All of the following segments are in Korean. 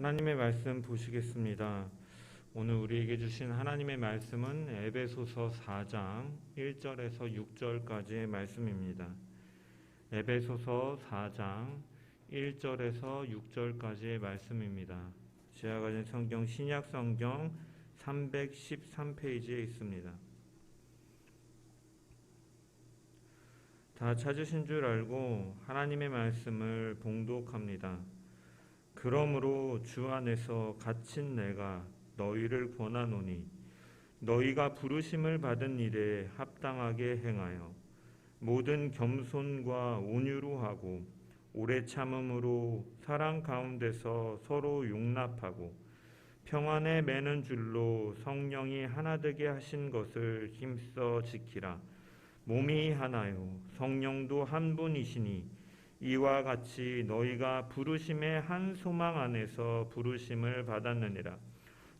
하나님의 말씀 보시겠습니다. 오늘 우리에게 주신 하나님의 말씀은 에베소서 4장 1절에서 6절까지의 말씀입니다. 에베소서 4장 1절에서 6절까지의 말씀입니다. 제가 가진 성경 신약 성경 313페이지에 있습니다. 다 찾으신 줄 알고 하나님의 말씀을 봉독합니다. 그러므로 주 안에서 갇힌 내가 너희를 권하노니 너희가 부르심을 받은 일에 합당하게 행하여 모든 겸손과 온유로 하고 오래 참음으로 사랑 가운데서 서로 용납하고 평안에 매는 줄로 성령이 하나 되게 하신 것을 힘써 지키라. 몸이 하나요 성령도 한 분이시니 이와 같이 너희가 부르심의 한 소망 안에서 부르심을 받았느니라.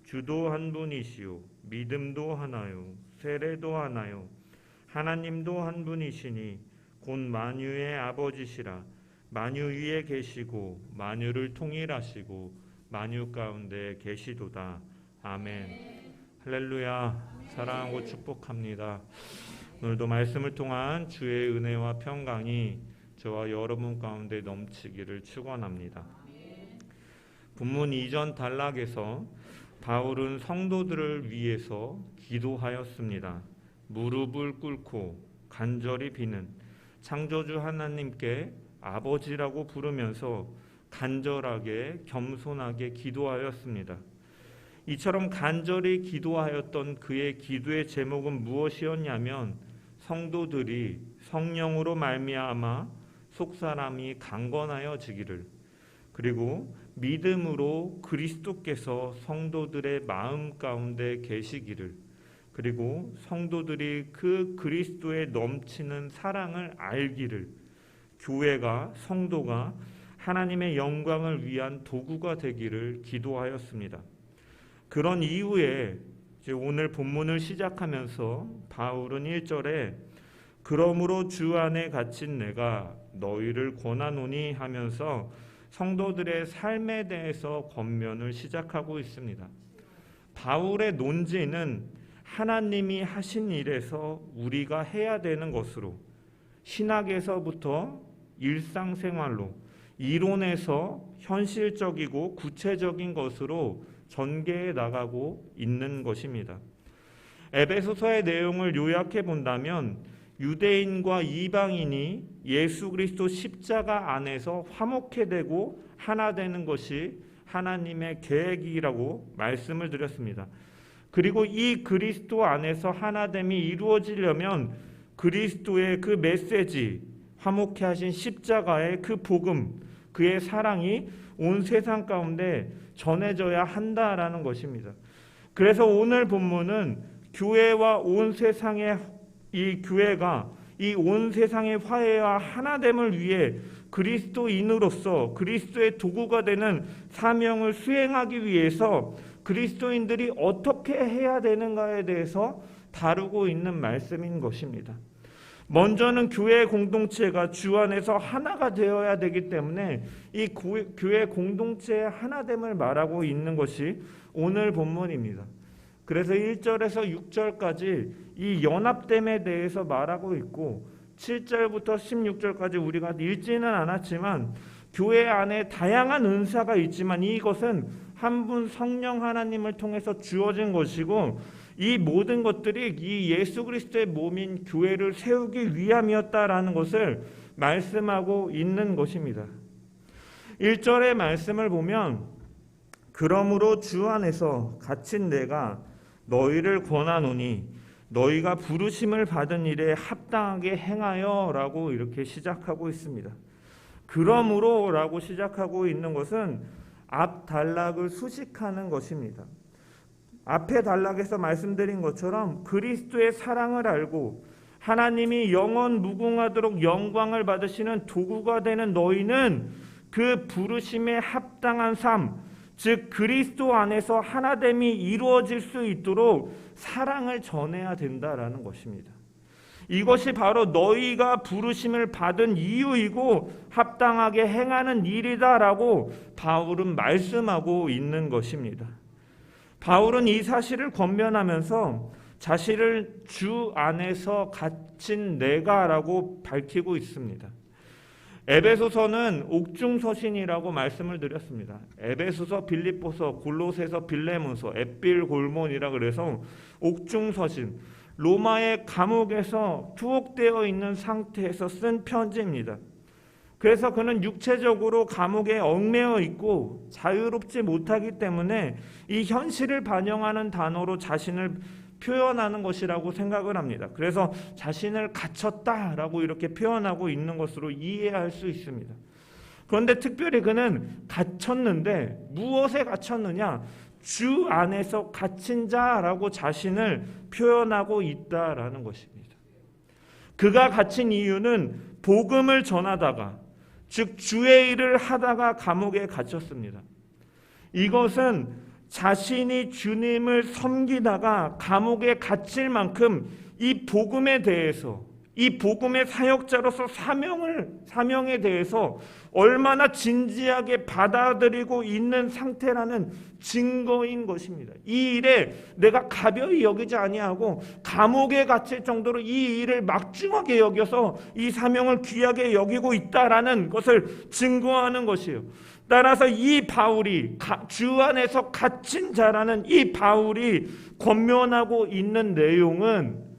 주도 한 분이시요 믿음도 하나요 세례도 하나요 하나님도 한 분이시니 곧 만유의 아버지시라. 만유 위에 계시고 만유를 통일하시고 만유 가운데 계시도다. 아멘. 할렐루야. 사랑하고 축복합니다. 오늘도 말씀을 통한 주의 은혜와 평강이 저와 여러분 가운데 넘치기를 축원합니다. 본문 이전 단락에서 바울은 성도들을 위해서 기도하였습니다. 무릎을 꿇고 간절히 비는 창조주 하나님께 아버지라고 부르면서 간절하게 겸손하게 기도하였습니다. 이처럼 간절히 기도하였던 그의 기도의 제목은 무엇이었냐면 성도들이 성령으로 말미암아 속사람이 강건하여지기를, 그리고 믿음으로 그리스도께서 성도들의 마음 가운데 계시기를, 그리고 성도들이 그 그리스도의 넘치는 사랑을 알기를, 교회가 성도가 하나님의 영광을 위한 도구가 되기를 기도하였습니다. 그런 이후에 이제 오늘 본문을 시작하면서 바울은 1절에 그러므로 주 안에 갇힌 내가 너희를 권하노니 하면서 성도들의 삶에 대해서 권면을 시작하고 있습니다. 바울의 논지는 하나님이 하신 일에서 우리가 해야 되는 것으로, 신학에서부터 일상생활로, 이론에서 현실적이고 구체적인 것으로 전개해 나가고 있는 것입니다. 에베소서의 내용을 요약해 본다면 유대인과 이방인이 예수 그리스도 십자가 안에서 화목해 되고 하나 되는 것이 하나님의 계획이라고 말씀을 드렸습니다. 그리고 이 그리스도 안에서 하나됨이 이루어지려면 그리스도의 그 메시지, 화목해 하신 십자가의 그 복음, 그의 사랑이 온 세상 가운데 전해져야 한다라는 것입니다. 그래서 오늘 본문은 교회와 온 세상의 이 교회가 이 온 세상의 화해와 하나됨을 위해 그리스도인으로서 그리스도의 도구가 되는 사명을 수행하기 위해서 그리스도인들이 어떻게 해야 되는가에 대해서 다루고 있는 말씀인 것입니다. 먼저는 교회 공동체가 주 안에서 하나가 되어야 되기 때문에 이 교회 공동체의 하나됨을 말하고 있는 것이 오늘 본문입니다. 그래서 1절에서 6절까지 이 연합됨에 대해서 말하고 있고 7절부터 16절까지 우리가 읽지는 않았지만 교회 안에 다양한 은사가 있지만 이것은 한 분 성령 하나님을 통해서 주어진 것이고 이 모든 것들이 이 예수 그리스도의 몸인 교회를 세우기 위함이었다라는 것을 말씀하고 있는 것입니다. 1절의 말씀을 보면 그러므로 주 안에서 갇힌 내가 너희를 권하노니 너희가 부르심을 받은 일에 합당하게 행하여 라고 이렇게 시작하고 있습니다. 그러므로 라고 시작하고 있는 것은 앞 단락을 수식하는 것입니다. 앞에 단락에서 말씀드린 것처럼 그리스도의 사랑을 알고 하나님이 영원 무궁하도록 영광을 받으시는 도구가 되는 너희는 그 부르심에 합당한 삶, 즉 그리스도 안에서 하나됨이 이루어질 수 있도록 사랑을 전해야 된다라는 것입니다. 이것이 바로 너희가 부르심을 받은 이유이고 합당하게 행하는 일이다라고 바울은 말씀하고 있는 것입니다. 바울은 이 사실을 권면하면서 자신을 주 안에서 갇힌 내가라고 밝히고 있습니다. 에베소서는 옥중서신이라고 말씀을 드렸습니다. 에베소서, 빌립보서, 골로새서, 빌레몬서, 앳빌골몬이라 그래서 옥중서신, 로마의 감옥에서 투옥되어 있는 상태에서 쓴 편지입니다. 그래서 그는 육체적으로 감옥에 얽매여 있고 자유롭지 못하기 때문에 이 현실을 반영하는 단어로 자신을 표현하는 것이라고 생각을 합니다. 그래서 자신을 갇혔다라고 이렇게 표현하고 있는 것으로 이해할 수 있습니다. 그런데 특별히 그는 갇혔는데 무엇에 갇혔느냐? 주 안에서 갇힌 자라고 자신을 표현하고 있다라는 것입니다. 그가 갇힌 이유는 복음을 전하다가, 즉 주의 일을 하다가 감옥에 갇혔습니다. 이것은 자신이 주님을 섬기다가 감옥에 갇힐 만큼 이 복음에 대해서, 이 복음의 사역자로서 사명에 대해서 얼마나 진지하게 받아들이고 있는 상태라는 증거인 것입니다. 이 일에 내가 가벼이 여기지 아니하고 감옥에 갇힐 정도로 이 일을 막중하게 여겨서 이 사명을 귀하게 여기고 있다라는 것을 증거하는 것이에요. 따라서 이 바울이 주 안에서 갇힌 자라는 이 바울이 권면하고 있는 내용은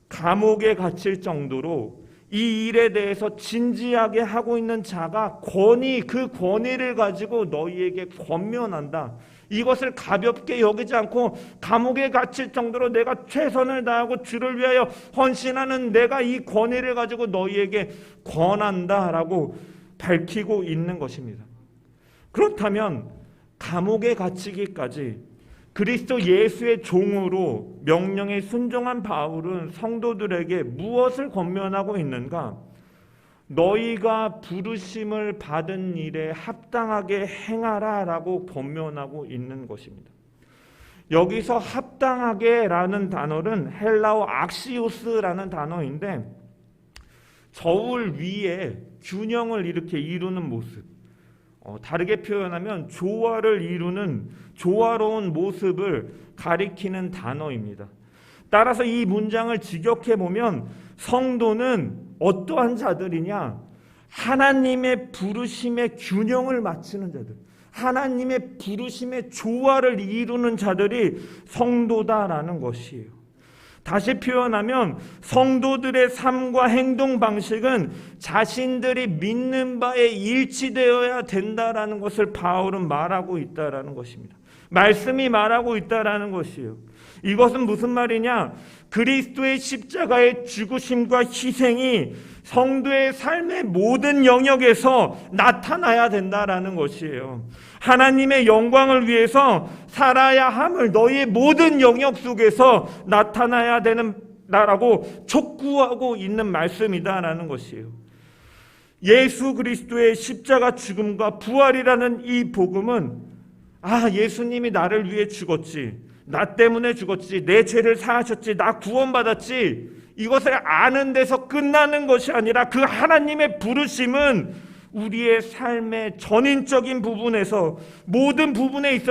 감옥에 갇힐 정도로 이 일에 대해서 진지하게 하고 있는 자가 그 권위를 가지고 너희에게 권면한다. 이것을 가볍게 여기지 않고 감옥에 갇힐 정도로 내가 최선을 다하고 주를 위하여 헌신하는 내가 이 권위를 가지고 너희에게 권한다라고 밝히고 있는 것입니다. 그렇다면 감옥에 갇히기까지 그리스도 예수의 종으로 명령에 순종한 바울은 성도들에게 무엇을 권면하고 있는가? 너희가 부르심을 받은 일에 합당하게 행하라라고 권면하고 있는 것입니다. 여기서 합당하게라는 단어는 헬라어 악시오스라는 단어인데 저울 위에 균형을 이렇게 이루는 모습, 다르게 표현하면 조화를 이루는 조화로운 모습을 가리키는 단어입니다. 따라서 이 문장을 직역해 보면 성도는 어떠한 자들이냐? 하나님의 부르심의 균형을 맞추는 자들, 하나님의 부르심의 조화를 이루는 자들이 성도다라는 것이에요. 다시 표현하면 성도들의 삶과 행동 방식은 자신들이 믿는 바에 일치되어야 된다라는 것을 바울은 말하고 있다라는 것입니다. 말씀이 말하고 있다라는 것이에요. 이것은 무슨 말이냐? 그리스도의 십자가의 죽으심과 희생이 성도의 삶의 모든 영역에서 나타나야 된다라는 것이에요. 하나님의 영광을 위해서 살아야 함을 너희의 모든 영역 속에서 나타나야 된다라고 촉구하고 있는 말씀이다라는 것이에요. 예수 그리스도의 십자가 죽음과 부활이라는 이 복음은 예수님이 나를 위해 죽었지, 나 때문에 죽었지, 내 죄를 사하셨지, 나 구원받았지, 이것을 아는 데서 끝나는 것이 아니라 그 하나님의 부르심은 우리의 삶의 전인적인 부분에서 모든 부분에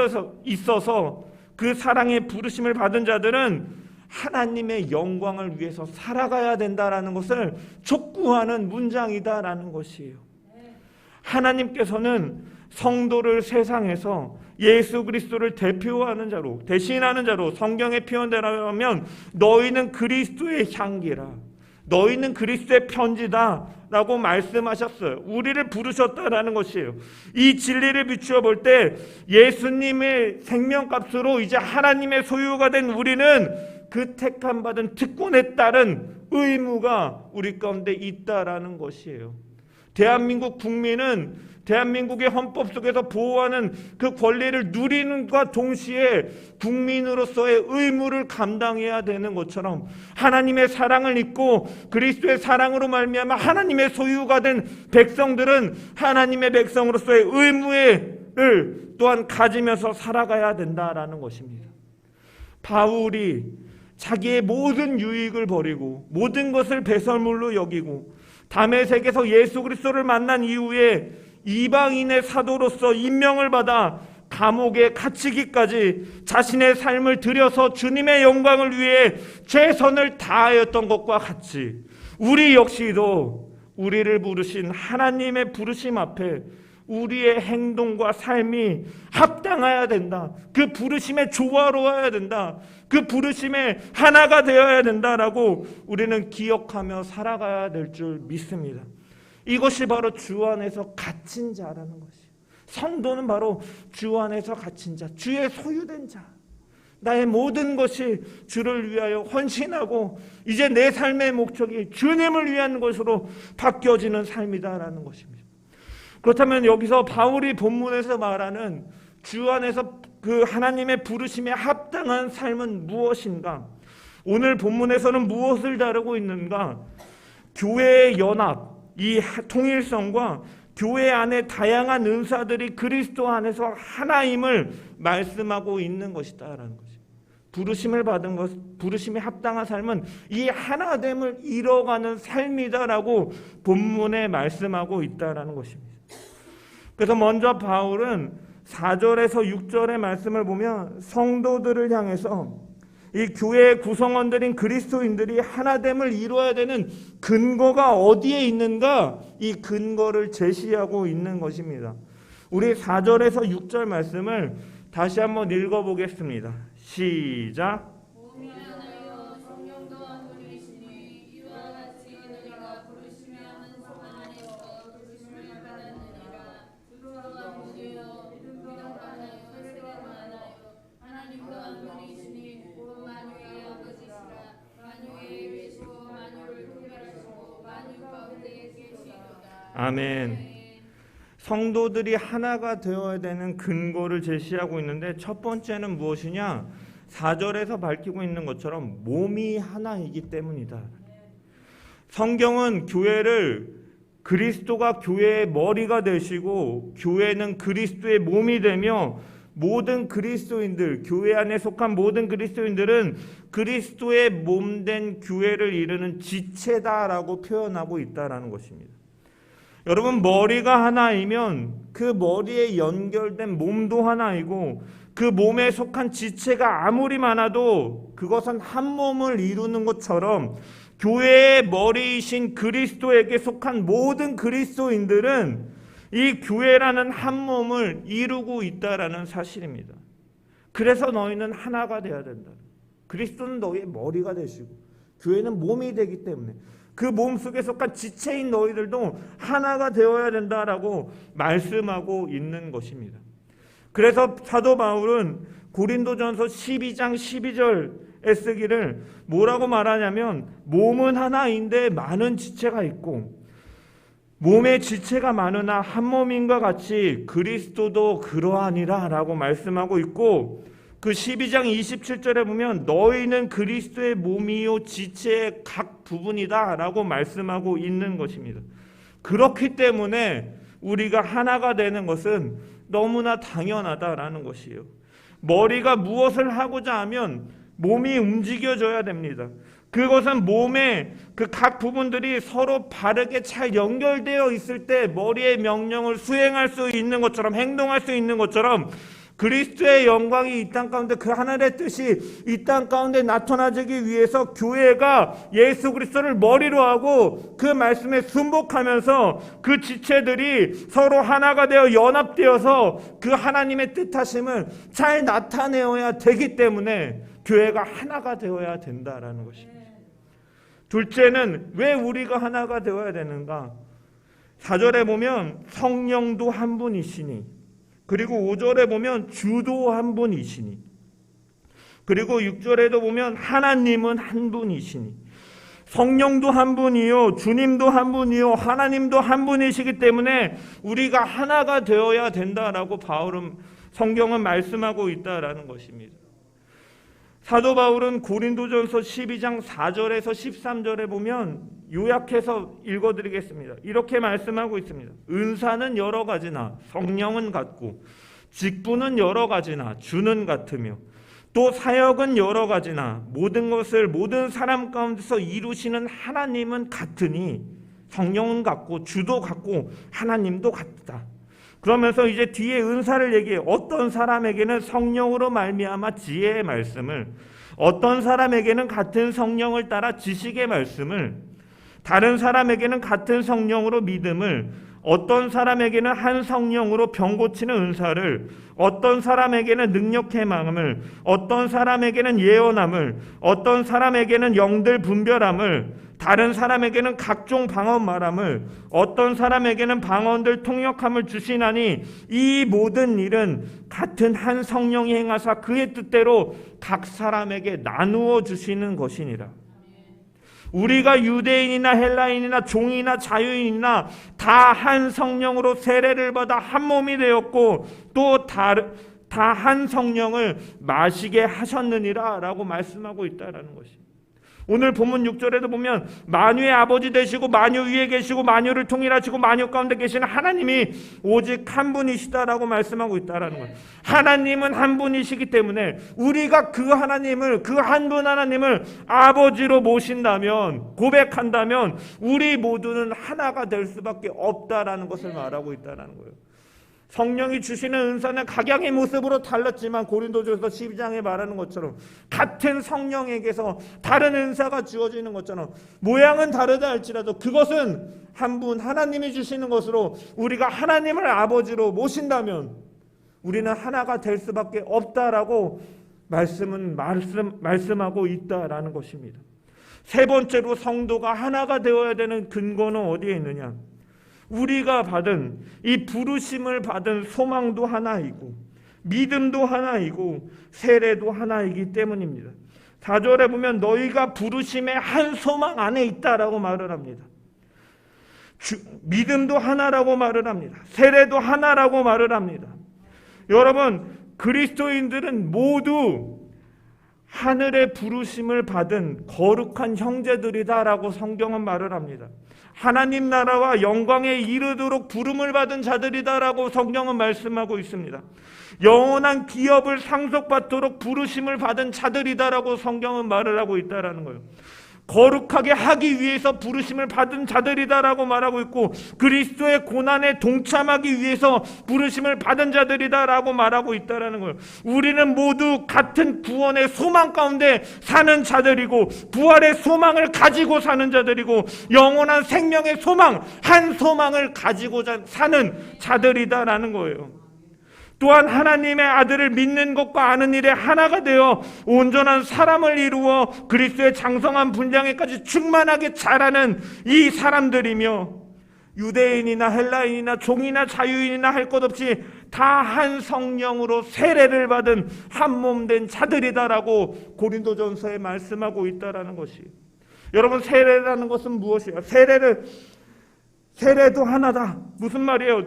있어서 그 사랑의 부르심을 받은 자들은 하나님의 영광을 위해서 살아가야 된다라는 것을 촉구하는 문장이다라는 것이에요. 하나님께서는 성도를 세상에서 예수 그리스도를 대표하는 자로, 대신하는 자로, 성경의 표현대로라면 너희는 그리스도의 향기라, 너희는 그리스도의 편지다 라고 말씀하셨어요. 우리를 부르셨다라는 것이에요. 이 진리를 비추어 볼 때 예수님의 생명값으로 이제 하나님의 소유가 된 우리는 그 택함받은 특권에 따른 의무가 우리 가운데 있다라는 것이에요. 대한민국 국민은 대한민국의 헌법 속에서 보호하는 그 권리를 누리는과 동시에 국민으로서의 의무를 감당해야 되는 것처럼 하나님의 사랑을 입고 그리스도의 사랑으로 말미암아 하나님의 소유가 된 백성들은 하나님의 백성으로서의 의무를 또한 가지면서 살아가야 된다라는 것입니다. 바울이 자기의 모든 유익을 버리고 모든 것을 배설물로 여기고 다메섹에서 예수 그리스도를 만난 이후에 이방인의 사도로서 임명을 받아 감옥에 갇히기까지 자신의 삶을 들여서 주님의 영광을 위해 최선을 다하였던 것과 같이 우리 역시도 우리를 부르신 하나님의 부르심 앞에 우리의 행동과 삶이 합당해야 된다. 그 부르심에 조화로워야 된다. 그 부르심에 하나가 되어야 된다라고 우리는 기억하며 살아가야 될 줄 믿습니다. 이것이 바로 주 안에서 갇힌 자라는 것이에요. 성도는 바로 주 안에서 갇힌 자, 주의 소유된 자. 나의 모든 것이 주를 위하여 헌신하고 이제 내 삶의 목적이 주님을 위한 것으로 바뀌어지는 삶이다라는 것입니다. 그렇다면 여기서 바울이 본문에서 말하는 주 안에서 그 하나님의 부르심에 합당한 삶은 무엇인가? 오늘 본문에서는 무엇을 다루고 있는가? 교회의 연합, 이 통일성과 교회 안에 다양한 은사들이 그리스도 안에서 하나임을 말씀하고 있는 것이다라는 것입니다. 부르심을 받은 것, 부르심에 합당한 삶은 이 하나됨을 이뤄가는 삶이다라고 본문에 말씀하고 있다라는 것입니다. 그래서 먼저 바울은 4절에서 6절의 말씀을 보면 성도들을 향해서 이 교회의 구성원들인 그리스도인들이 하나됨을 이루어야 되는 근거가 어디에 있는가? 이 근거를 제시하고 있는 것입니다. 우리 4절에서 6절 말씀을 다시 한번 읽어보겠습니다. 시작. 아멘. 성도들이 하나가 되어야 되는 근거를 제시하고 있는데 첫 번째는 무엇이냐? 4절에서 밝히고 있는 것처럼 몸이 하나이기 때문이다. 성경은 교회를 그리스도가 교회의 머리가 되시고 교회는 그리스도의 몸이 되며 모든 그리스도인들, 교회 안에 속한 모든 그리스도인들은 그리스도의 몸된 교회를 이루는 지체다라고 표현하고 있다라는 것입니다. 여러분, 머리가 하나이면 그 머리에 연결된 몸도 하나이고 그 몸에 속한 지체가 아무리 많아도 그것은 한 몸을 이루는 것처럼 교회의 머리이신 그리스도에게 속한 모든 그리스도인들은 이 교회라는 한 몸을 이루고 있다라는 사실입니다. 그래서 너희는 하나가 되어야 된다. 그리스도는 너희의 머리가 되시고 교회는 몸이 되기 때문에 그 몸 속에 속한 지체인 너희들도 하나가 되어야 된다라고 말씀하고 있는 것입니다. 그래서 사도 바울은 고린도전서 12장 12절에 쓰기를 뭐라고 말하냐면 몸은 하나인데 많은 지체가 있고 몸의 지체가 많으나 한 몸인과 같이 그리스도도 그러하니라 라고 말씀하고 있고 그 12장 27절에 보면 너희는 그리스도의 몸이요 지체의 각 부분이다 라고 말씀하고 있는 것입니다. 그렇기 때문에 우리가 하나가 되는 것은 너무나 당연하다라는 것이에요. 머리가 무엇을 하고자 하면 몸이 움직여져야 됩니다. 그것은 몸의 그 각 부분들이 서로 바르게 잘 연결되어 있을 때 머리의 명령을 수행할 수 있는 것처럼 행동할 수 있는 것처럼 그리스도의 영광이 이 땅 가운데 그 하늘의 뜻이 이 땅 가운데 나타나기 위해서 교회가 예수 그리스도를 머리로 하고 그 말씀에 순복하면서 그 지체들이 서로 하나가 되어 연합되어서 그 하나님의 뜻하심을 잘 나타내어야 되기 때문에 교회가 하나가 되어야 된다라는 것입니다. 둘째는 왜 우리가 하나가 되어야 되는가? 4절에 보면 성령도 한 분이시니 그리고 5절에 보면 주도 한 분이시니 그리고 6절에도 보면 하나님은 한 분이시니 성령도 한 분이요 주님도 한 분이요 하나님도 한 분이시기 때문에 우리가 하나가 되어야 된다라고 성경은 말씀하고 있다라는 것입니다. 사도 바울은 고린도전서 12장 4절에서 13절에 보면 요약해서 읽어드리겠습니다. 이렇게 말씀하고 있습니다. 은사는 여러 가지나 성령은 같고 직분은 여러 가지나 주는 같으며 또 사역은 여러 가지나 모든 것을 모든 사람 가운데서 이루시는 하나님은 같으니 성령은 같고 주도 같고 하나님도 같다. 그러면서 이제 뒤에 은사를 얘기해요. 어떤 사람에게는 성령으로 말미암아 지혜의 말씀을, 어떤 사람에게는 같은 성령을 따라 지식의 말씀을, 다른 사람에게는 같은 성령으로 믿음을, 어떤 사람에게는 한 성령으로 병 고치는 은사를, 어떤 사람에게는 능력의 마음을, 어떤 사람에게는 예언함을, 어떤 사람에게는 영들 분별함을, 다른 사람에게는 각종 방언 말함을, 어떤 사람에게는 방언들 통역함을 주시나니 이 모든 일은 같은 한 성령이 행하사 그의 뜻대로 각 사람에게 나누어 주시는 것이니라. 우리가 유대인이나 헬라인이나 종이나 자유인이나 다 한 성령으로 세례를 받아 한 몸이 되었고 또 다 한 성령을 마시게 하셨느니라 라고 말씀하고 있다라는 것입니다. 오늘 본문 6절에도 보면 만유의 아버지 되시고 만유 위에 계시고 만유를 통일하시고 만유 가운데 계시는 하나님이 오직 한 분이시다라고 말씀하고 있다라는 거예요. 하나님은 한 분이시기 때문에 우리가 그 하나님을, 그 한 분 하나님을 아버지로 모신다면, 고백한다면 우리 모두는 하나가 될 수밖에 없다라는 것을 말하고 있다라는 거예요. 성령이 주시는 은사는 각양의 모습으로 달랐지만 고린도전서 12장에 말하는 것처럼 같은 성령에게서 다른 은사가 주어지는 것처럼 모양은 다르다 할지라도 그것은 한 분 하나님이 주시는 것으로 우리가 하나님을 아버지로 모신다면 우리는 하나가 될 수밖에 없다라고 말씀하고 있다라는 것입니다. 세 번째로 성도가 하나가 되어야 되는 근거는 어디에 있느냐? 우리가 받은 이 부르심을 받은 소망도 하나이고 믿음도 하나이고 세례도 하나이기 때문입니다. 4절에 보면 너희가 부르심의 한 소망 안에 있다라고 말을 합니다. 믿음도 하나라고 말을 합니다. 세례도 하나라고 말을 합니다. 여러분, 그리스도인들은 모두 하늘의 부르심을 받은 거룩한 형제들이다라고 성경은 말을 합니다. 하나님 나라와 영광에 이르도록 부름을 받은 자들이다라고 성경은 말씀하고 있습니다. 영원한 기업을 상속받도록 부르심을 받은 자들이다라고 성경은 말을 하고 있다라는 거예요. 거룩하게 하기 위해서 부르심을 받은 자들이다라고 말하고 있고 그리스도의 고난에 동참하기 위해서 부르심을 받은 자들이다라고 말하고 있다라는 거예요. 우리는 모두 같은 구원의 소망 가운데 사는 자들이고 부활의 소망을 가지고 사는 자들이고 영원한 생명의 소망, 한 소망을 가지고 사는 자들이다라는 거예요. 또한 하나님의 아들을 믿는 것과 아는 일에 하나가 되어 온전한 사람을 이루어 그리스도의 장성한 분량에까지 충만하게 자라는 이 사람들이며 유대인이나 헬라인이나 종이나 자유인이나 할 것 없이 다 한 성령으로 세례를 받은 한 몸 된 자들이다라고 고린도전서에 말씀하고 있다라는 것이. 여러분, 세례라는 것은 무엇이에요? 세례도 하나다. 무슨 말이에요?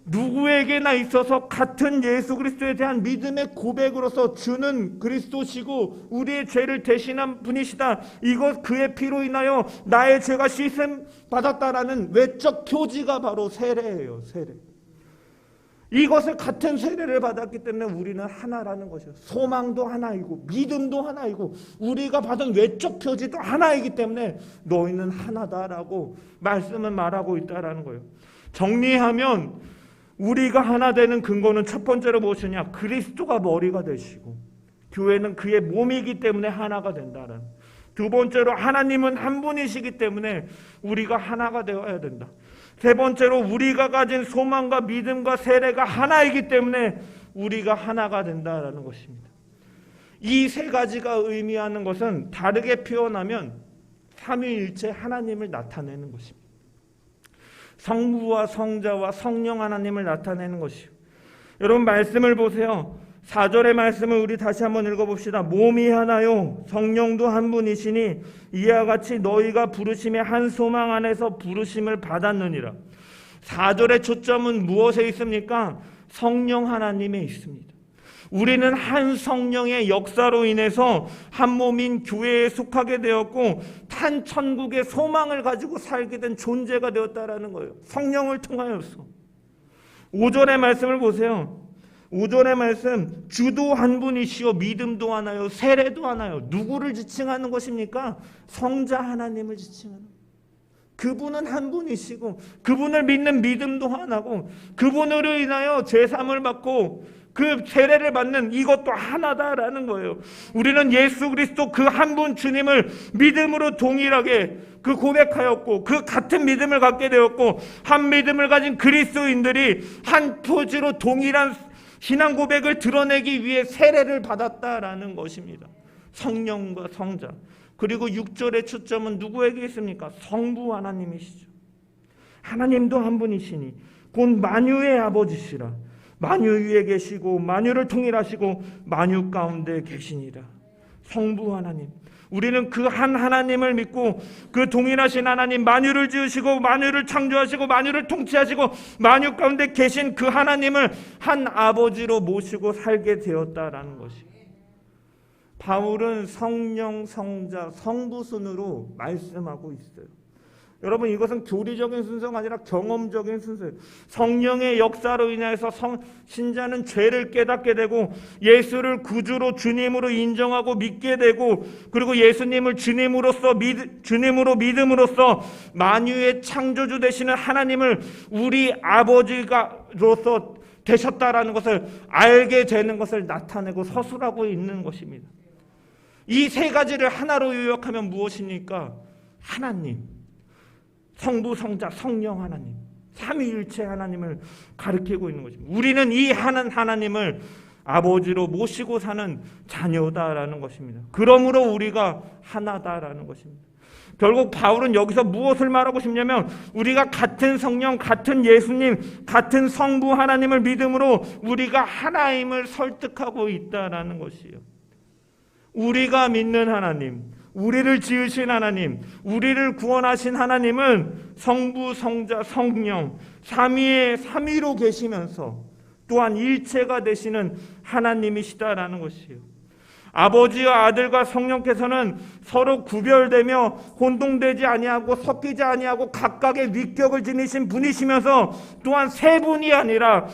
누구에게나 있어서 같은 예수 그리스도에 대한 믿음의 고백으로서 주는 그리스도시고 우리의 죄를 대신한 분이시다. 이것 그의 피로 인하여 나의 죄가 씻음 받았다라는 외적 표지가 바로 세례예요. 세례. 이것을 같은 세례를 받았기 때문에 우리는 하나라는 것이에요. 소망도 하나이고 믿음도 하나이고 우리가 받은 외적 표지도 하나이기 때문에 너희는 하나다라고 말씀은 말하고 있다라는 거예요. 정리하면 우리가 하나 되는 근거는 첫 번째로 무엇이냐? 그리스도가 머리가 되시고 교회는 그의 몸이기 때문에 하나가 된다는. 두 번째로 하나님은 한 분이시기 때문에 우리가 하나가 되어야 된다. 세 번째로 우리가 가진 소망과 믿음과 세례가 하나이기 때문에 우리가 하나가 된다는 것입니다. 이 세 가지가 의미하는 것은 다르게 표현하면 삼위일체 하나님을 나타내는 것입니다. 성부와 성자와 성령 하나님을 나타내는 것이요. 여러분, 말씀을 보세요. 4절의 말씀을 우리 다시 한번 읽어봅시다. 몸이 하나요 성령도 한 분이시니 이와 같이 너희가 부르심의 한 소망 안에서 부르심을 받았느니라. 4절의 초점은 무엇에 있습니까? 성령 하나님에 있습니다. 우리는 한 성령의 역사로 인해서 한 몸인 교회에 속하게 되었고 한 천국의 소망을 가지고 살게 된 존재가 되었다라는 거예요. 성령을 통하여서. 5절의 말씀을 보세요. 5절의 말씀, 주도 한 분이시요 믿음도 하나요 세례도 하나요. 누구를 지칭하는 것입니까? 성자 하나님을 지칭하는 거예요. 그분은 한 분이시고 그분을 믿는 믿음도 하나고 그분으로 인하여 죄사함을 받고 그 세례를 받는 이것도 하나다라는 거예요. 우리는 예수 그리스도 그 한 분 주님을 믿음으로 동일하게 그 고백하였고 그 같은 믿음을 갖게 되었고 한 믿음을 가진 그리스도인들이 한 표지로 동일한 신앙 고백을 드러내기 위해 세례를 받았다라는 것입니다. 성령과 성자. 그리고 6절의 초점은 누구에게 있습니까? 성부 하나님이시죠. 하나님도 한 분이시니 곧 만유의 아버지시라. 만유 위에 계시고 만유를 통일하시고 만유 가운데 계시니라. 성부 하나님. 우리는 그 한 하나님을 믿고 그 동일하신 하나님, 만유를 지으시고 만유를 창조하시고 만유를 통치하시고 만유 가운데 계신 그 하나님을 한 아버지로 모시고 살게 되었다라는 것이에요. 바울은 성령, 성자, 성부 순으로 말씀하고 있어요. 여러분, 이것은 교리적인 순서가 아니라 경험적인 순서예요. 성령의 역사로 인해서 신자는 죄를 깨닫게 되고 예수를 구주로 주님으로 인정하고 믿게 되고 그리고 예수님을 주님으로 믿음으로써 만유의 창조주 되시는 하나님을 우리 아버지가로서 되셨다라는 것을 알게 되는 것을 나타내고 서술하고 있는 것입니다. 이 세 가지를 하나로 요약하면 무엇입니까? 하나님, 성부, 성자, 성령 하나님, 삼위일체 하나님을 가리키고 있는 것입니다. 우리는 이 하나님을 아버지로 모시고 사는 자녀다라는 것입니다. 그러므로 우리가 하나다라는 것입니다. 결국 바울은 여기서 무엇을 말하고 싶냐면 우리가 같은 성령, 같은 예수님, 같은 성부 하나님을 믿음으로 우리가 하나임을 설득하고 있다라는 것이에요. 우리가 믿는 하나님, 우리를 지으신 하나님, 우리를 구원하신 하나님은 성부, 성자, 성령 삼위로 계시면서 또한 일체가 되시는 하나님이시다라는 것이에요. 아버지와 아들과 성령께서는 서로 구별되며 혼동되지 아니하고 섞이지 아니하고 각각의 위격을 지니신 분이시면서 또한 세 분이 아니라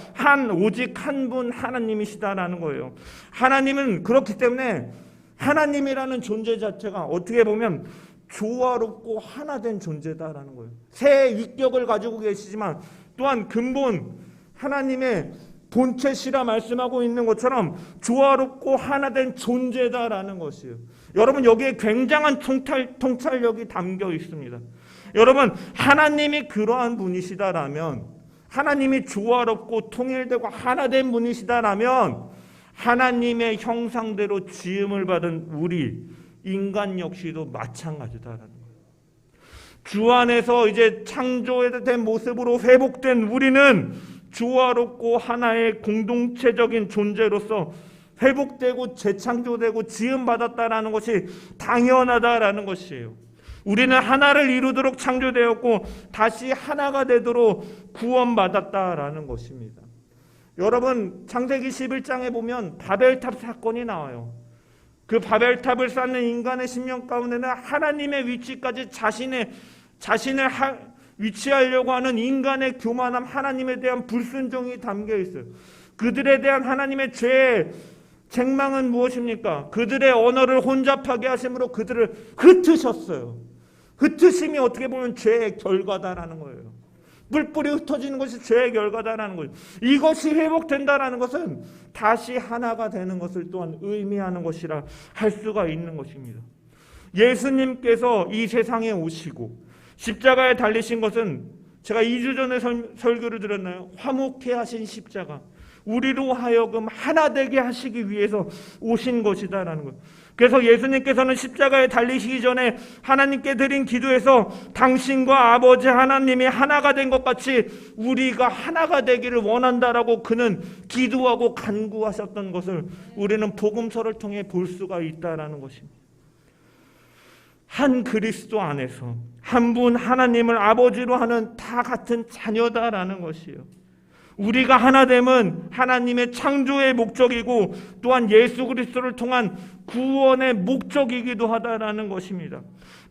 오직 한 분 하나님이시다라는 거예요. 하나님은 그렇기 때문에 하나님이라는 존재 자체가 어떻게 보면 조화롭고 하나된 존재다라는 거예요. 세 위격을 가지고 계시지만 또한 근본 하나님의 본체시라 말씀하고 있는 것처럼 조화롭고 하나된 존재다라는 것이에요. 여러분, 여기에 굉장한 통찰력이 담겨 있습니다. 여러분, 하나님이 그러한 분이시다라면, 하나님이 조화롭고 통일되고 하나된 분이시다라면 하나님의 형상대로 지음을 받은 우리 인간 역시도 마찬가지다라는 거예요. 주 안에서 이제 창조된 모습으로 회복된 우리는 조화롭고 하나의 공동체적인 존재로서 회복되고 재창조되고 지음받았다라는 것이 당연하다라는 것이에요. 우리는 하나를 이루도록 창조되었고 다시 하나가 되도록 구원받았다라는 것입니다. 여러분, 창세기 11장에 보면 바벨탑 사건이 나와요. 그 바벨탑을 쌓는 인간의 심령 가운데는 하나님의 위치까지 자신을 위치하려고 하는 인간의 교만함, 하나님에 대한 불순종이 담겨 있어요. 그들에 대한 하나님의 죄의 책망은 무엇입니까? 그들의 언어를 혼잡하게 하심으로 그들을 흩으셨어요. 흩으심이 어떻게 보면 죄의 결과다라는 거예요. 뿔뿔이 흩어지는 것이 죄의 결과다라는 거예요. 이것이 회복된다라는 것은 다시 하나가 되는 것을 또한 의미하는 것이라 할 수가 있는 것입니다. 예수님께서 이 세상에 오시고 십자가에 달리신 것은 제가 2주 전에 설교를 드렸나요? 화목해 하신 십자가, 우리로 하여금 하나 되게 하시기 위해서 오신 것이다라는 거예요. 그래서 예수님께서는 십자가에 달리시기 전에 하나님께 드린 기도에서 당신과 아버지 하나님이 하나가 된 것 같이 우리가 하나가 되기를 원한다라고 그는 기도하고 간구하셨던 것을 우리는 복음서를 통해 볼 수가 있다라는 것입니다. 한 그리스도 안에서 한 분 하나님을 아버지로 하는 다 같은 자녀다라는 것이에요. 우리가 하나됨은 하나님의 창조의 목적이고 또한 예수 그리스도를 통한 구원의 목적이기도 하다라는 것입니다.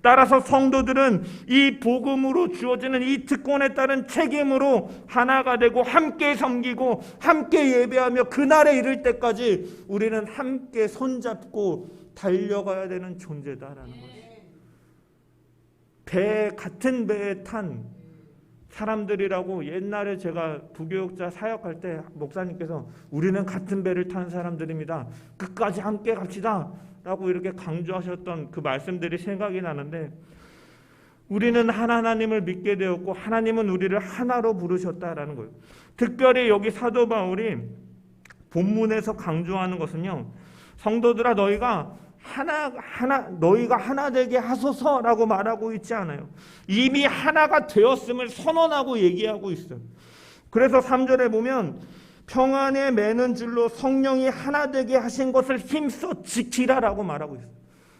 따라서 성도들은 이 복음으로 주어지는 이 특권에 따른 책임으로 하나가 되고 함께 섬기고 함께 예배하며 그날에 이를 때까지 우리는 함께 손잡고 달려가야 되는 존재다라는 것이죠. 같은 배에 탄 사람들이라고 옛날에 제가 부교육자 사역할 때 목사님께서 우리는 같은 배를 탄 사람들입니다. 끝까지 함께 갑시다 라고 이렇게 강조하셨던 그 말씀들이 생각이 나는데, 우리는 한 하나님을 믿게 되었고 하나님은 우리를 하나로 부르셨다라는 거예요. 특별히 여기 사도 바울이 본문에서 강조하는 것은요, 성도들아 너희가 하나 되게 하소서라고 말하고 있지 않아요. 이미 하나가 되었음을 선언하고 얘기하고 있어요. 그래서 3절에 보면 평안에 매는 줄로 성령이 하나 되게 하신 것을 힘써 지키라라고 말하고 있어요.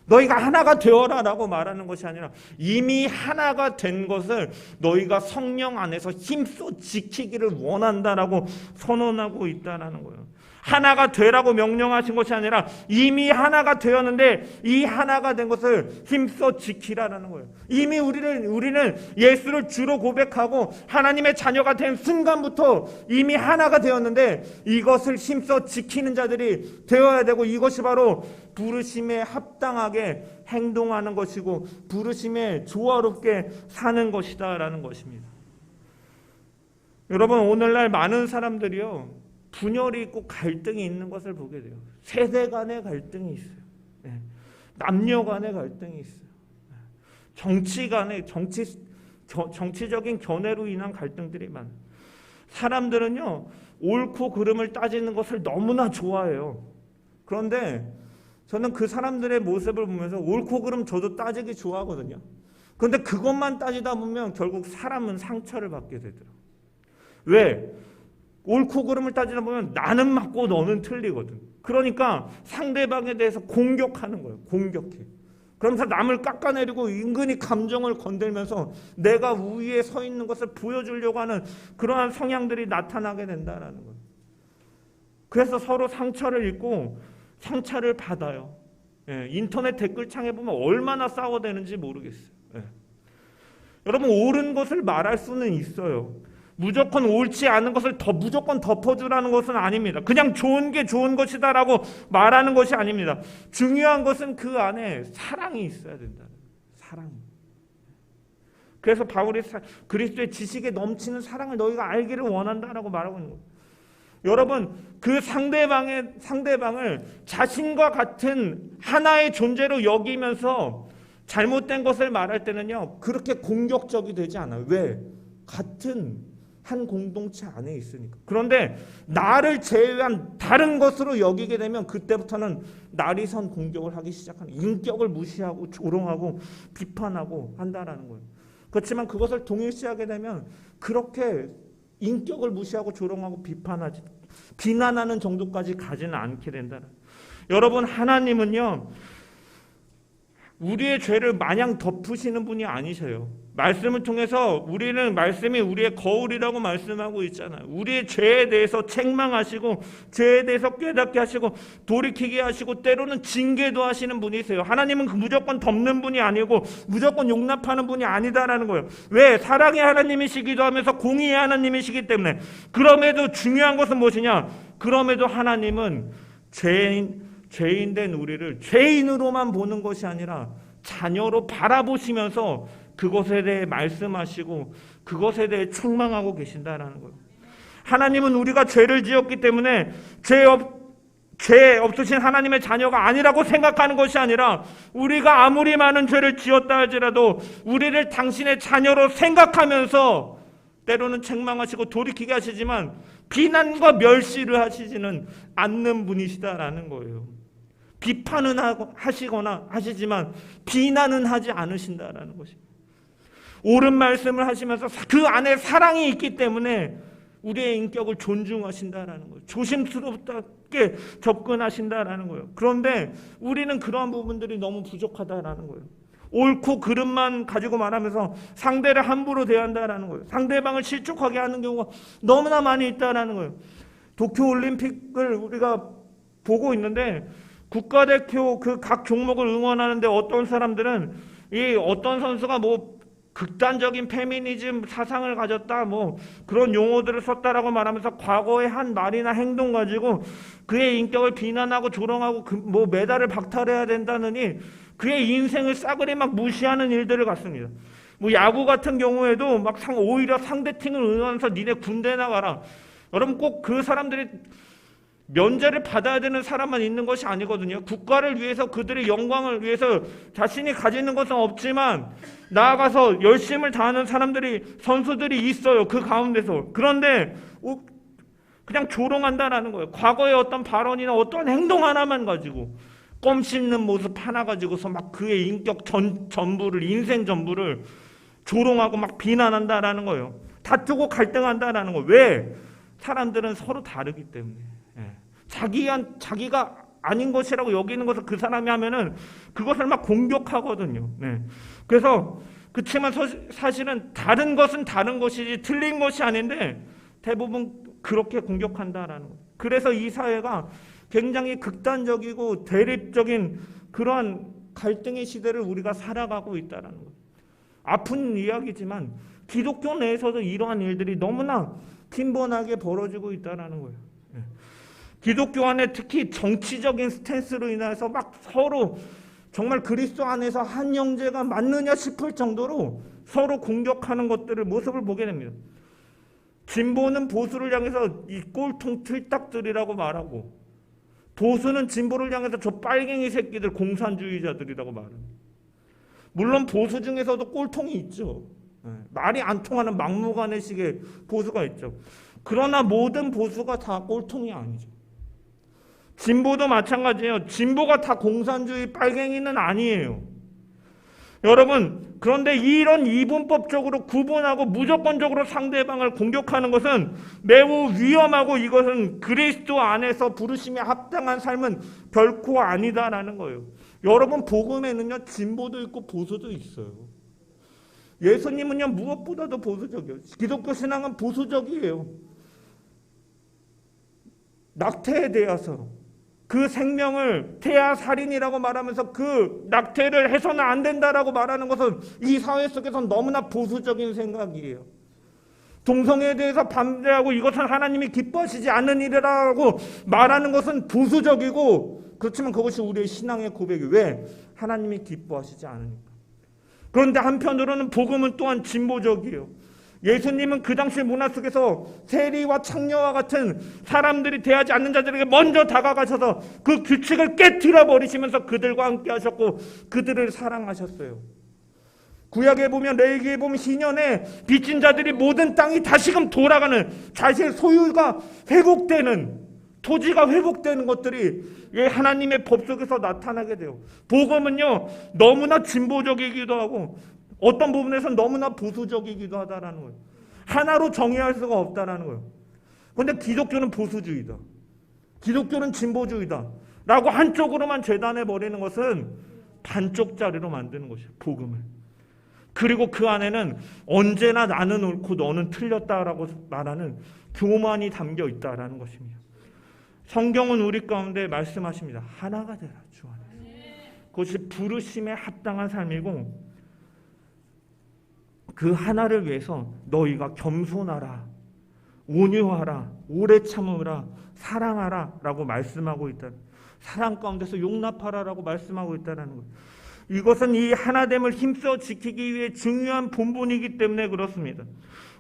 너희가 하나가 되어라라고 말하는 것이 아니라 이미 하나가 된 것을 너희가 성령 안에서 힘써 지키기를 원한다라고 선언하고 있다라는 거예요. 하나가 되라고 명령하신 것이 아니라 이미 하나가 되었는데 이 하나가 된 것을 힘써 지키라라는 거예요. 이미 우리는 예수를 주로 고백하고 하나님의 자녀가 된 순간부터 이미 하나가 되었는데 이것을 힘써 지키는 자들이 되어야 되고, 이것이 바로 부르심에 합당하게 행동하는 것이고 부르심에 조화롭게 사는 것이다라는 것입니다. 여러분, 오늘날 많은 사람들이요 분열이 있고 갈등이 있는 것을 보게 돼요. 세대 간의 갈등이 있어요. 남녀 간의 갈등이 있어요. 정치 간의 정치적인 견해로 인한 갈등들이 많아요. 사람들은요 옳고 그름을 따지는 것을 너무나 좋아해요. 그런데 저는 그 사람들의 모습을 보면서 옳고 그름 저도 따지기 좋아하거든요. 그런데 그것만 따지다 보면 결국 사람은 상처를 받게 되더라고요. 왜? 옳고 그름을 따지다 보면 나는 맞고 너는 틀리거든. 그러니까 상대방에 대해서 공격하는 거예요. 공격해. 그러면서 남을 깎아내리고 은근히 감정을 건들면서 내가 우위에 서 있는 것을 보여주려고 하는 그러한 성향들이 나타나게 된다는 거예요. 그래서 서로 상처를 입고 상처를 받아요. 인터넷 댓글창에 보면 얼마나 싸워대는지 모르겠어요. 여러분, 옳은 것을 말할 수는 있어요. 무조건 옳지 않은 것을 무조건 덮어주라는 것은 아닙니다. 그냥 좋은 게 좋은 것이다라고 말하는 것이 아닙니다. 중요한 것은 그 안에 사랑이 있어야 된다. 사랑. 그래서 바울이 그리스도의 지식에 넘치는 사랑을 너희가 알기를 원한다라고 말하고 있는 거예요. 여러분, 그 상대방을 자신과 같은 하나의 존재로 여기면서 잘못된 것을 말할 때는요 그렇게 공격적이 되지 않아요. 왜? 같은 한 공동체 안에 있으니까. 그런데 나를 제외한 다른 것으로 여기게 되면 그때부터는 나리선 공격을 하기 시작하는, 인격을 무시하고 조롱하고 비판하고 한다라는 거예요. 그렇지만 그것을 동일시하게 되면 그렇게 인격을 무시하고 조롱하고 비난하는 정도까지 가지는 않게 된다는. 여러분, 하나님은요 우리의 죄를 마냥 덮으시는 분이 아니셔요. 말씀을 통해서 우리는 말씀이 우리의 거울이라고 말씀하고 있잖아요. 우리의 죄에 대해서 책망하시고 죄에 대해서 깨닫게 하시고 돌이키게 하시고 때로는 징계도 하시는 분이세요. 하나님은 무조건 덮는 분이 아니고 무조건 용납하는 분이 아니다라는 거예요. 왜? 사랑의 하나님이시기도 하면서 공의의 하나님이시기 때문에. 그럼에도 중요한 것은 무엇이냐? 그럼에도 하나님은 죄인된 우리를 죄인으로만 보는 것이 아니라 자녀로 바라보시면서 그것에 대해 말씀하시고 그것에 대해 책망하고 계신다라는 거예요. 하나님은 우리가 죄를 지었기 때문에 죄 없으신 하나님의 자녀가 아니라고 생각하는 것이 아니라 우리가 아무리 많은 죄를 지었다 할지라도 우리를 당신의 자녀로 생각하면서 때로는 책망하시고 돌이키게 하시지만 비난과 멸시를 하시지는 않는 분이시다라는 거예요. 비판은 하시지만 비난은 하지 않으신다라는 것입니다. 옳은 말씀을 하시면서 그 안에 사랑이 있기 때문에 우리의 인격을 존중하신다라는 거예요. 조심스럽게 접근하신다라는 거예요. 그런데 우리는 그러한 부분들이 너무 부족하다라는 거예요. 옳고 그름만 가지고 말하면서 상대를 함부로 대한다라는 거예요. 상대방을 실족하게 하는 경우가 너무나 많이 있다라는 거예요. 도쿄올림픽을 우리가 보고 있는데 국가대표 그 각 종목을 응원하는데 어떤 사람들은 이 어떤 선수가 뭐 극단적인 페미니즘 사상을 가졌다 뭐 그런 용어들을 썼다라고 말하면서 과거의 한 말이나 행동 가지고 그의 인격을 비난하고 조롱하고 뭐 메달을 박탈해야 된다느니 그의 인생을 싸그리 막 무시하는 일들을 갖습니다. 뭐 야구 같은 경우에도 막 오히려 상대팀을 응원해서 니네 군대 나가라. 여러분 꼭 그 사람들이 면제를 받아야 되는 사람만 있는 것이 아니거든요. 국가를 위해서 그들의 영광을 위해서 자신이 가지는 것은 없지만 나아가서 열심을 다하는 선수들이 있어요. 그 가운데서. 그런데 그냥 조롱한다라는 거예요. 과거의 어떤 발언이나 어떤 행동 하나만 가지고 껌 씹는 모습 하나 가지고서 막 그의 인격 전부를 인생 전부를 조롱하고 막 비난한다라는 거예요. 다투고 갈등한다라는 거예요. 왜? 사람들은 서로 다르기 때문에. 자기가 아닌 것이라고 여기는 것을 그 사람이 하면은 그것을 막 공격하거든요. 그래서 그렇지만 사실은 다른 것은 다른 것이지 틀린 것이 아닌데 대부분 그렇게 공격한다라는 거예요. 그래서 이 사회가 굉장히 극단적이고 대립적인 그러한 갈등의 시대를 우리가 살아가고 있다는 거예요. 아픈 이야기지만 기독교 내에서도 이러한 일들이 너무나 빈번하게 벌어지고 있다는 거예요. 기독교 안에 특히 정치적인 스탠스로 인해서 막 서로 정말 그리스도 안에서 한 형제가 맞느냐 싶을 정도로 서로 공격하는 모습을 보게 됩니다. 진보는 보수를 향해서 이 꼴통 틀딱들이라고 말하고 보수는 진보를 향해서 저 빨갱이 새끼들 공산주의자들이라고 말합니다. 물론 보수 중에서도 꼴통이 있죠. 말이 안 통하는 막무가내식의 보수가 있죠. 그러나 모든 보수가 다 꼴통이 아니죠. 진보도 마찬가지예요. 진보가 다 공산주의 빨갱이는 아니에요. 여러분, 그런데 이런 이분법적으로 구분하고 무조건적으로 상대방을 공격하는 것은 매우 위험하고 이것은 그리스도 안에서 부르심에 합당한 삶은 결코 아니다라는 거예요. 여러분, 복음에는요 진보도 있고 보수도 있어요. 예수님은요 무엇보다도 보수적이에요. 기독교 신앙은 보수적이에요. 낙태에 대해서 그 생명을 태아살인이라고 말하면서 그 낙태를 해서는 안 된다라고 말하는 것은 이 사회 속에서 너무나 보수적인 생각이에요. 동성애에 대해서 반대하고 이것은 하나님이 기뻐하시지 않는 일이라고 말하는 것은 보수적이고 그렇지만 그것이 우리의 신앙의 고백이 왜? 하나님이 기뻐하시지 않으니까. 그런데 한편으로는 복음은 또한 진보적이에요. 예수님은 그 당시 문화 속에서 세리와 창녀와 같은 사람들이 대하지 않는 자들에게 먼저 다가가셔서 그 규칙을 깨트려 버리시면서 그들과 함께 하셨고 그들을 사랑하셨어요. 구약에 보면 레위기에 보면 희년에 빚진 자들이 모든 땅이 다시금 돌아가는 자신의 소유가 회복되는 토지가 회복되는 것들이 하나님의 법 속에서 나타나게 돼요. 복음은요 너무나 진보적이기도 하고 어떤 부분에서는 너무나 보수적이기도 하다라는 거예요. 하나로 정의할 수가 없다라는 거예요. 그런데 기독교는 보수주의다. 기독교는 진보주의다. 라고 한쪽으로만 재단해 버리는 것은 반쪽짜리로 만드는 것이에요. 복음을. 그리고 그 안에는 언제나 나는 옳고 너는 틀렸다라고 말하는 교만이 담겨 있다라는 것입니다. 성경은 우리 가운데 말씀하십니다. 하나가 되라 주 안에서. 그것이 부르심에 합당한 삶이고 그 하나를 위해서 너희가 겸손하라, 온유하라, 오래 참으라, 사랑하라 라고 말씀하고 있다. 사랑 가운데서 용납하라 라고 말씀하고 있다는 거예요. 이것은 이 하나됨을 힘써 지키기 위해 중요한 본분이기 때문에 그렇습니다.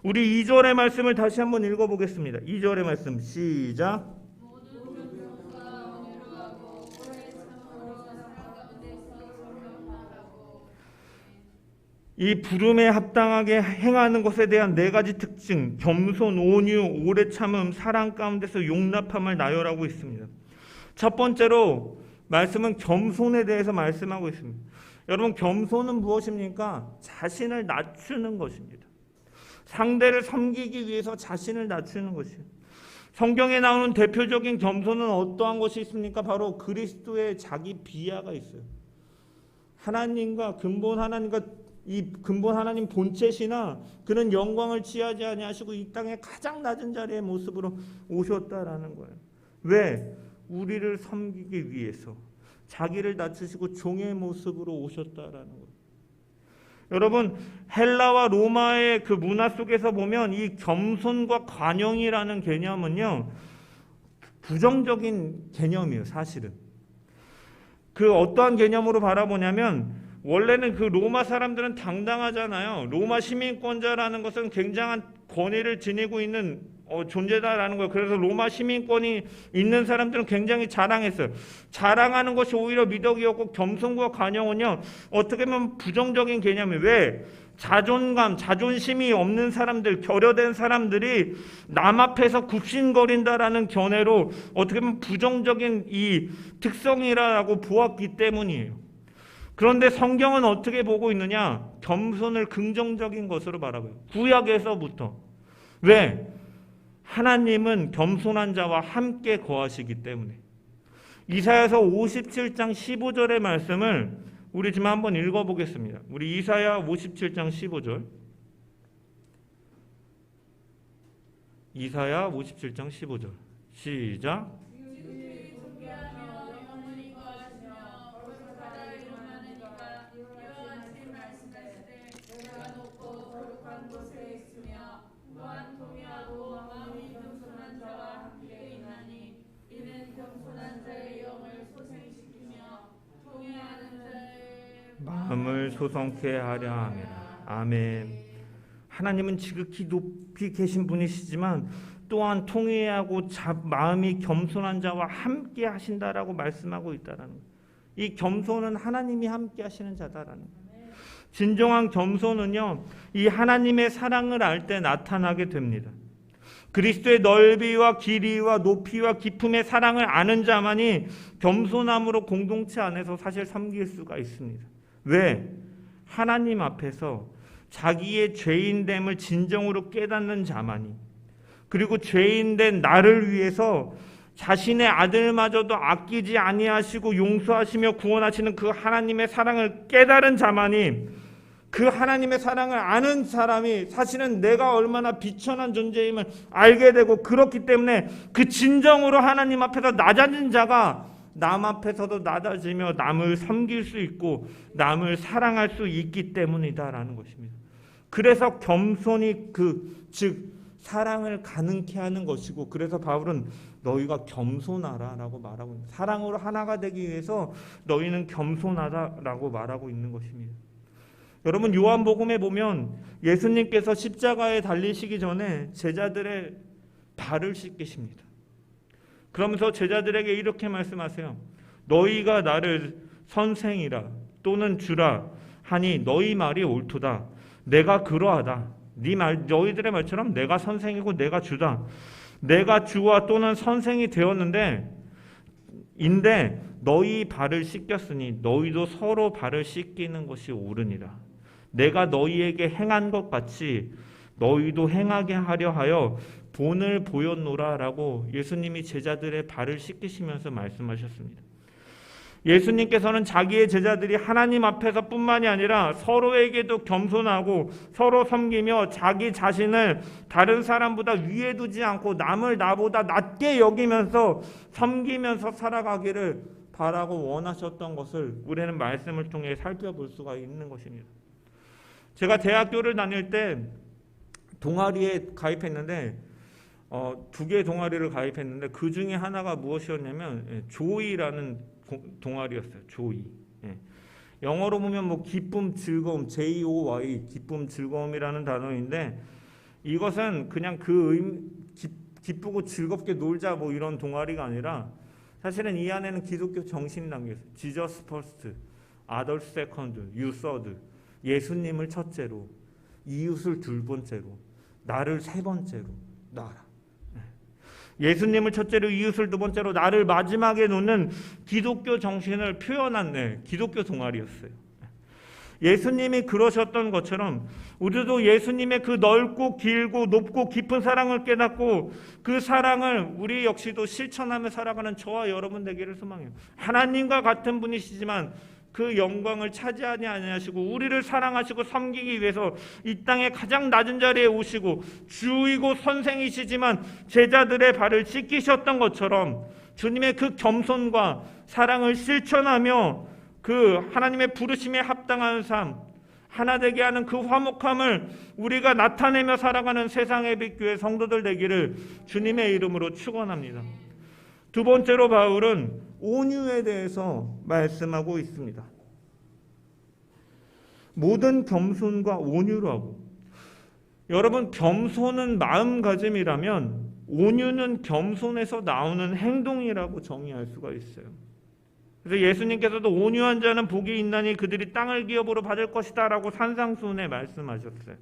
우리 2절의 말씀을 다시 한번 읽어보겠습니다. 2절의 말씀 시작. 이 부름에 합당하게 행하는 것에 대한 네 가지 특징, 겸손, 온유, 오래 참음, 사랑 가운데서 용납함을 나열하고 있습니다. 첫 번째로 말씀은 겸손에 대해서 말씀하고 있습니다. 여러분, 겸손은 무엇입니까? 자신을 낮추는 것입니다. 상대를 섬기기 위해서 자신을 낮추는 것이에요. 성경에 나오는 대표적인 겸손은 어떠한 것이 있습니까? 바로 그리스도의 자기 비하가 있어요. 하나님과 이 근본 하나님 본체시나 그는 영광을 취하지 아니하시고 이 땅의 가장 낮은 자리의 모습으로 오셨다라는 거예요. 왜? 우리를 섬기기 위해서 자기를 낮추시고 종의 모습으로 오셨다라는 거예요. 여러분, 헬라와 로마의 그 문화 속에서 보면 이 겸손과 관용이라는 개념은요, 부정적인 개념이에요, 사실은. 그 어떠한 개념으로 바라보냐면, 원래는 그 로마 사람들은 당당하잖아요. 로마 시민권자라는 것은 굉장한 권위를 지니고 있는 존재다라는 거예요. 그래서 로마 시민권이 있는 사람들은 굉장히 자랑했어요. 자랑하는 것이 오히려 미덕이었고, 겸손과 관용은요, 어떻게 보면 부정적인 개념이에요. 왜? 자존감, 자존심이 없는 사람들, 결여된 사람들이 남 앞에서 굽신거린다라는 견해로 어떻게 보면 부정적인 이 특성이라고 보았기 때문이에요. 그런데 성경은 어떻게 보고 있느냐? 겸손을 긍정적인 것으로 바라봐요. 구약에서부터. 왜? 하나님은 겸손한 자와 함께 거하시기 때문에. 이사야서 57장 15절의 말씀을 우리 지금 한번 읽어보겠습니다. 우리 이사야 57장 15절. 이사야 57장 15절. 시작. 마음을 소성케 하려 함이라. 아멘. 하나님은 지극히 높이 계신 분이시지만 또한 통회하고 마음이 겸손한 자와 함께 하신다라고 말씀하고 있다라는 거예요. 이 겸손은 하나님이 함께 하시는 자다라는 거예요. 진정한 겸손은요, 이 하나님의 사랑을 알 때 나타나게 됩니다. 그리스도의 넓이와 길이와 높이와 깊음의 사랑을 아는 자만이 겸손함으로 공동체 안에서 사실 섬길 수가 있습니다. 왜? 하나님 앞에서 자기의 죄인됨을 진정으로 깨닫는 자만이, 그리고 죄인된 나를 위해서 자신의 아들마저도 아끼지 아니하시고 용서하시며 구원하시는 그 하나님의 사랑을 깨달은 자만이, 그 하나님의 사랑을 아는 사람이 사실은 내가 얼마나 비천한 존재임을 알게 되고, 그렇기 때문에 그 진정으로 하나님 앞에서 낮아진 자가 남 앞에서도 낮아지며 남을 섬길 수 있고 남을 사랑할 수 있기 때문이다라는 것입니다. 그래서 겸손이 즉 사랑을 가능케 하는 것이고, 그래서 바울은 너희가 겸손하라라고 말하고 있습니다. 사랑으로 하나가 되기 위해서 너희는 겸손하다라고 말하고 있는 것입니다. 여러분, 요한복음에 보면 예수님께서 십자가에 달리시기 전에 제자들의 발을 씻기십니다. 그러면서 제자들에게 이렇게 말씀하세요. 너희가 나를 선생이라 또는 주라 하니 너희 말이 옳도다. 내가 그러하다. 너희들의 말처럼 내가 선생이고 내가 주다. 내가 주와 또는 선생이 되었는데 너희 발을 씻겼으니 너희도 서로 발을 씻기는 것이 옳으니라. 내가 너희에게 행한 것 같이 너희도 행하게 하려 하여 본을 보였노라라고 예수님이 제자들의 발을 씻기시면서 말씀하셨습니다. 예수님께서는 자기의 제자들이 하나님 앞에서 뿐만이 아니라 서로에게도 겸손하고 서로 섬기며 자기 자신을 다른 사람보다 위에 두지 않고 남을 나보다 낮게 여기면서 섬기면서 살아가기를 바라고 원하셨던 것을 우리는 말씀을 통해 살펴볼 수가 있는 것입니다. 제가 대학교를 다닐 때 동아리에 가입했는데 2개의 동아리를 가입했는데 그 중에 하나가 무엇이었냐면 조이라는 동아리였어요. 조이. 영어로 보면 기쁨, 즐거움, Joy, 기쁨, 즐거움이라는 단어인데, 이것은 그냥 기쁘고 즐겁게 놀자 이런 동아리가 아니라 사실은 이 안에는 기독교 정신이 담겨 있어요. Jesus first, others second, you third. 예수님을 첫째로, 이웃을 둘 번째로, 나를 세 번째로 나라. 예수님을 첫째로, 이웃을 두 번째로, 나를 마지막에 놓는 기독교 정신을 표현한 기독교 동아리였어요. 예수님이 그러셨던 것처럼 우리도 예수님의 그 넓고 길고 높고 깊은 사랑을 깨닫고 그 사랑을 우리 역시도 실천하며 살아가는 저와 여러분 되기를 소망해요. 하나님과 같은 분이시지만 그 영광을 차지하지 아니하시고 우리를 사랑하시고 섬기기 위해서 이 땅의 가장 낮은 자리에 오시고 주이고 선생이시지만 제자들의 발을 씻기셨던 것처럼 주님의 그 겸손과 사랑을 실천하며 그 하나님의 부르심에 합당한 삶, 하나 되게 하는 그 화목함을 우리가 나타내며 살아가는 세상의 빛 교회 성도들 되기를 주님의 이름으로 축원합니다. 두 번째로 바울은 온유에 대해서 말씀하고 있습니다. 모든 겸손과 온유로 하고, 여러분, 겸손은 마음가짐이라면 온유는 겸손에서 나오는 행동이라고 정의할 수가 있어요. 그래서 예수님께서도 온유한 자는 복이 있나니 그들이 땅을 기업으로 받을 것이다 라고 산상수훈에 말씀하셨어요.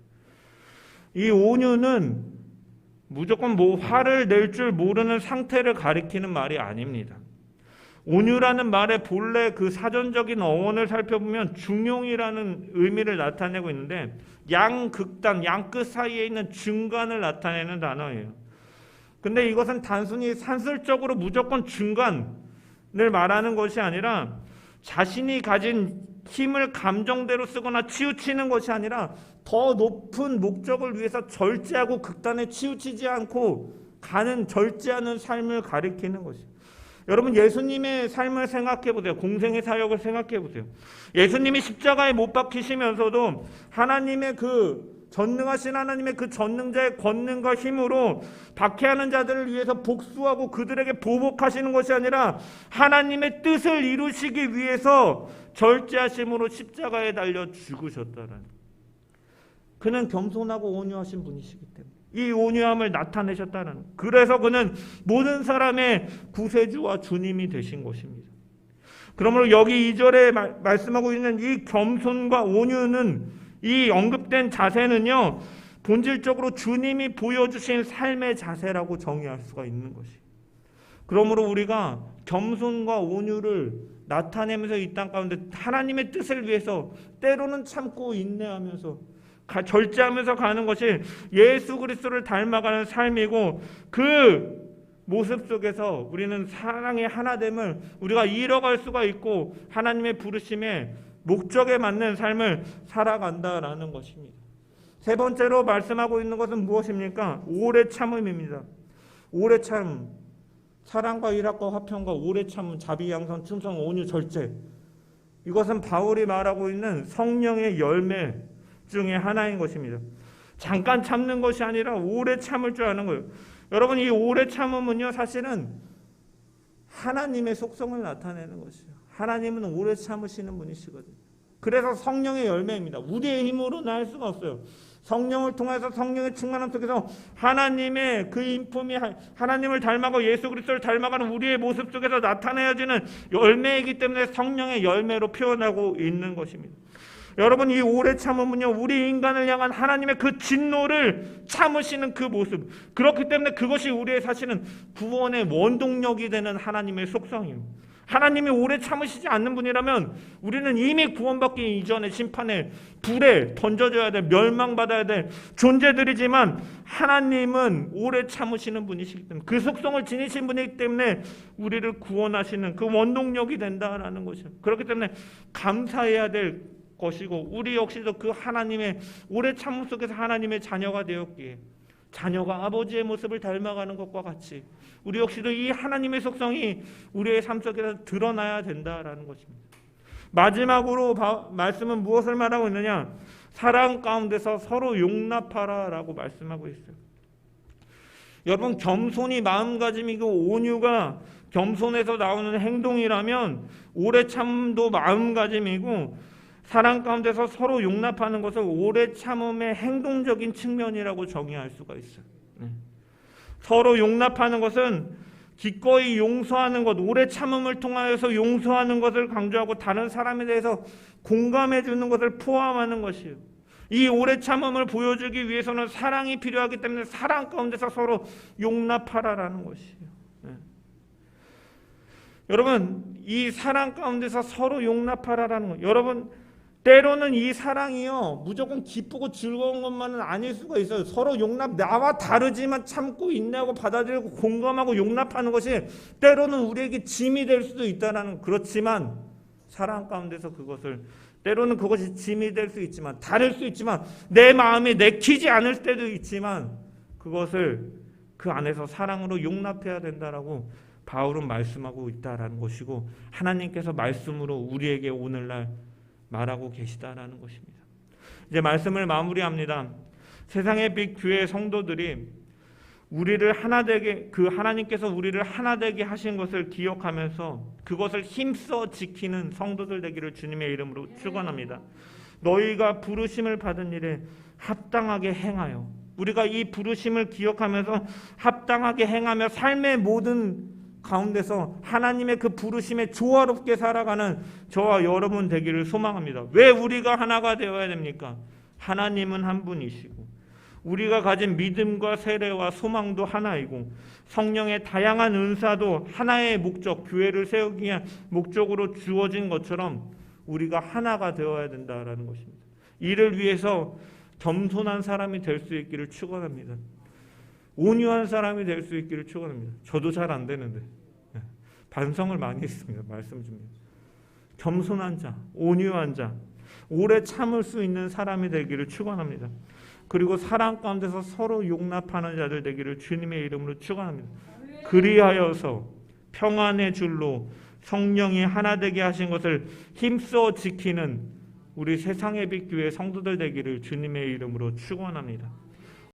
이 온유는 무조건 화를 낼 줄 모르는 상태를 가리키는 말이 아닙니다. 온유라는 말의 본래 그 사전적인 어원을 살펴보면 중용이라는 의미를 나타내고 있는데, 양극단, 양끝 사이에 있는 중간을 나타내는 단어예요. 근데 이것은 단순히 산술적으로 무조건 중간을 말하는 것이 아니라 자신이 가진 힘을 감정대로 쓰거나 치우치는 것이 아니라 더 높은 목적을 위해서 절제하고 극단에 치우치지 않고 가는 절제하는 삶을 가리키는 것이에요. 여러분, 예수님의 삶을 생각해 보세요. 공생의 사역을 생각해 보세요. 예수님이 십자가에 못 박히시면서도 하나님의 전능하신 하나님의 그 전능자의 권능과 힘으로 박해하는 자들을 위해서 복수하고 그들에게 보복하시는 것이 아니라 하나님의 뜻을 이루시기 위해서 절제하심으로 십자가에 달려 죽으셨다는, 그는 겸손하고 온유하신 분이시기 때문에 이 온유함을 나타내셨다는, 그래서 그는 모든 사람의 구세주와 주님이 되신 것입니다. 그러므로 여기 2절에 말씀하고 있는 이 겸손과 온유는, 이 언급된 자세는요, 본질적으로 주님이 보여주신 삶의 자세라고 정의할 수가 있는 것이에요. 그러므로 우리가 겸손과 온유를 나타내면서 이 땅 가운데 하나님의 뜻을 위해서 때로는 참고 인내하면서 절제하면서 가는 것이 예수 그리스도를 닮아가는 삶이고, 그 모습 속에서 우리는 사랑의 하나됨을 우리가 이뤄갈 수가 있고 하나님의 부르심에 목적에 맞는 삶을 살아간다라는 것입니다. 세 번째로 말씀하고 있는 것은 무엇입니까? 오래 참음입니다. 오래 참, 사랑과 일합과 화평과 오래 참음, 자비, 양선, 충성, 온유, 절제, 이것은 바울이 말하고 있는 성령의 열매 중에 하나인 것입니다. 잠깐 참는 것이 아니라 오래 참을 줄 아는 거예요. 여러분, 이 오래 참음은요, 사실은 하나님의 속성을 나타내는 것이에요. 하나님은 오래 참으시는 분이시거든요. 그래서 성령의 열매입니다. 우리의 힘으로는 할 수가 없어요. 성령을 통해서, 성령의 충만함 속에서 하나님의 그 인품이 하나님을 닮아가고 예수 그리스도를 닮아가는 우리의 모습 속에서 나타내어지는 열매이기 때문에 성령의 열매로 표현하고 있는 것입니다. 여러분, 이 오래 참음은요, 우리 인간을 향한 하나님의 그 진노를 참으시는 그 모습, 그렇기 때문에 그것이 우리의 사실은 구원의 원동력이 되는 하나님의 속성이에요. 하나님이 오래 참으시지 않는 분이라면 우리는 이미 구원받기 이전에 심판의 불에 던져져야 될, 멸망받아야 될 존재들이지만, 하나님은 오래 참으시는 분이시기 때문에, 그 속성을 지니신 분이기 때문에 우리를 구원하시는 그 원동력이 된다라는 것이죠. 그렇기 때문에 감사해야 될 것이고, 우리 역시도 그 하나님의 오래 참음 속에서 하나님의 자녀가 되었기에, 자녀가 아버지의 모습을 닮아가는 것과 같이 우리 역시도 이 하나님의 속성이 우리의 삶 속에서 드러나야 된다라는 것입니다. 마지막으로 말씀은 무엇을 말하고 있느냐? 사랑 가운데서 서로 용납하라라고 말씀하고 있어요. 여러분, 겸손이 마음가짐이고 온유가 겸손에서 나오는 행동이라면 오래 참음도 마음가짐이고, 사랑 가운데서 서로 용납하는 것을 오래 참음의 행동적인 측면이라고 정의할 수가 있어요. 서로 용납하는 것은 기꺼이 용서하는 것, 오래 참음을 통하여서 용서하는 것을 강조하고 다른 사람에 대해서 공감해 주는 것을 포함하는 것이에요. 이 오래 참음을 보여주기 위해서는 사랑이 필요하기 때문에 사랑 가운데서 서로 용납하라라는 것이에요. 여러분, 이 사랑 가운데서 서로 용납하라라는 것, 여러분, 때로는 이 사랑이요, 무조건 기쁘고 즐거운 것만은 아닐 수가 있어요. 서로 용납, 나와 다르지만 참고 인내하고 받아들이고 공감하고 용납하는 것이 때로는 우리에게 짐이 될 수도 있다는, 그렇지만 사랑 가운데서 그것을, 때로는 그것이 짐이 될 수 있지만, 다를 수 있지만, 내 마음이 내키지 않을 때도 있지만, 그것을 그 안에서 사랑으로 용납해야 된다라고 바울은 말씀하고 있다라는 것이고, 하나님께서 말씀으로 우리에게 오늘날 말하고 계시다라는 것입니다. 이제 말씀을 마무리합니다. 세상의 빛 교회 성도들이 우리를 하나 되게, 그 하나님께서 우리를 하나 되게 하신 것을 기억하면서 그것을 힘써 지키는 성도들 되기를 주님의 이름으로 축원합니다. 너희가 부르심을 받은 일에 합당하게 행하여, 우리가 이 부르심을 기억하면서 합당하게 행하며 삶의 모든 가운데서 하나님의 그 부르심에 조화롭게 살아가는 저와 여러분 되기를 소망합니다. 왜 우리가 하나가 되어야 됩니까? 하나님은 한 분이시고 우리가 가진 믿음과 세례와 소망도 하나이고 성령의 다양한 은사도 하나의 목적, 교회를 세우기 위한 목적으로 주어진 것처럼 우리가 하나가 되어야 된다라는 것입니다. 이를 위해서 겸손한 사람이 될 수 있기를 축원합니다. 온유한 사람이 될 수 있기를 축원합니다. 저도 잘 안 되는데 반성을 많이 했습니다. 말씀 중에. 겸손한 자, 온유한 자, 오래 참을 수 있는 사람이 되기를 축원합니다. 그리고 사랑 가운데서 서로 용납하는 자들 되기를 주님의 이름으로 축원합니다. 그리하여서 평안의 줄로 성령이 하나 되게 하신 것을 힘써 지키는 우리 세상의 빛 교회 성도들 되기를 주님의 이름으로 축원합니다.